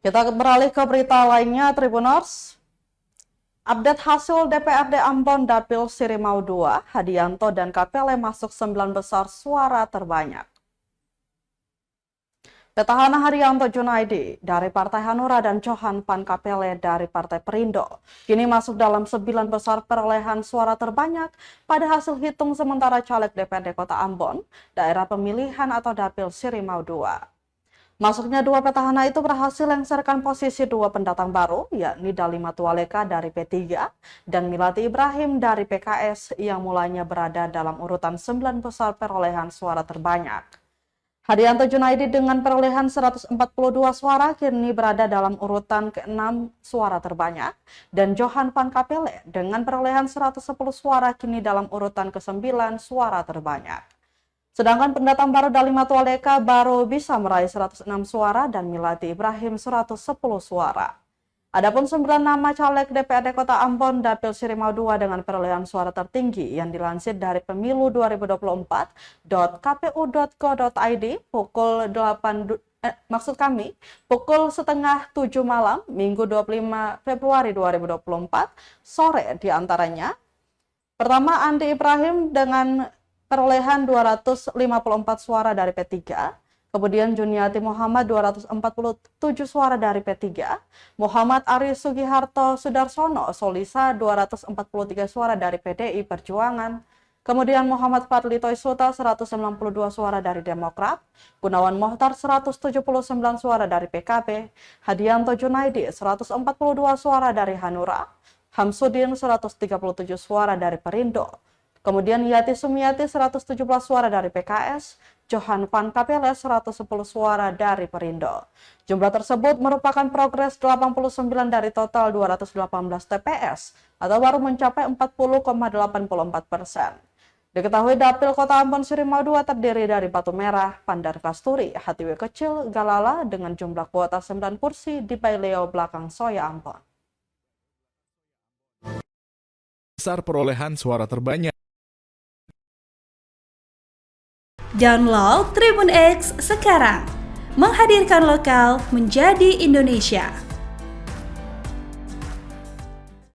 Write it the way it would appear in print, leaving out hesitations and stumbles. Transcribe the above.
Kita beralih ke berita lainnya, Tribuners. Update hasil DPRD Ambon Dapil Sirimau II, Hadianto dan Kapele masuk 9 besar suara terbanyak. Petahana Haryanto Junaidi dari Partai Hanura dan Johan Pan Kapele dari Partai Perindo kini masuk dalam 9 besar perolehan suara terbanyak pada hasil hitung sementara caleg DPRD Kota Ambon, daerah pemilihan atau Dapil Sirimau II. Masuknya dua petahana itu berhasil lengserkan posisi dua pendatang baru, yakni Dalima Tualeka dari P3 dan Milati Ibrahim dari PKS yang mulanya berada dalam urutan 9 besar perolehan suara terbanyak. Hadianto Junaidi dengan perolehan 142 suara kini berada dalam urutan ke-6 suara terbanyak, dan Johan Pan Kapele dengan perolehan 110 suara kini dalam urutan ke-9 suara terbanyak. Sedangkan pendatang baru Dalima Tualeka baru bisa meraih 106 suara dan Milati Ibrahim 110 suara. Adapun 9 nama caleg DPRD Kota Ambon Dapil Sirimau II dengan perolehan suara tertinggi yang dilansir dari pemilu 2024.kpu.go.id pukul pukul setengah 7 malam Minggu 25 Februari 2024 sore diantaranya. Pertama, Andi Ibrahim dengan perolehan 254 suara dari P3. Kemudian Juniati Muhammad 247 suara dari P3, Muhammad Aris Sugiharto Sudarsono Solisa 243 suara dari PDI Perjuangan, kemudian Muhammad Fadli Toisuta 192 suara dari Demokrat, Gunawan Mohtar 179 suara dari PKB, Hadianto Junaidi 142 suara dari Hanura, Hamsudin 137 suara dari Perindo, kemudian Yati Sumiati 117 suara dari PKS, Johan Pan Kapele 110 suara dari Perindo. Jumlah tersebut merupakan progres 89 dari total 218 TPS atau baru mencapai 40,84%. Diketahui Dapil Kota Ambon Sirimau II terdiri dari Batu Merah, Pandar Kasturi, Hatiwe Kecil, Galala dengan jumlah kuota 9 kursi di Baileo belakang Soya Ambon. Besar perolehan suara terbanyak. Download Tribun X sekarang, menghadirkan lokal menjadi Indonesia.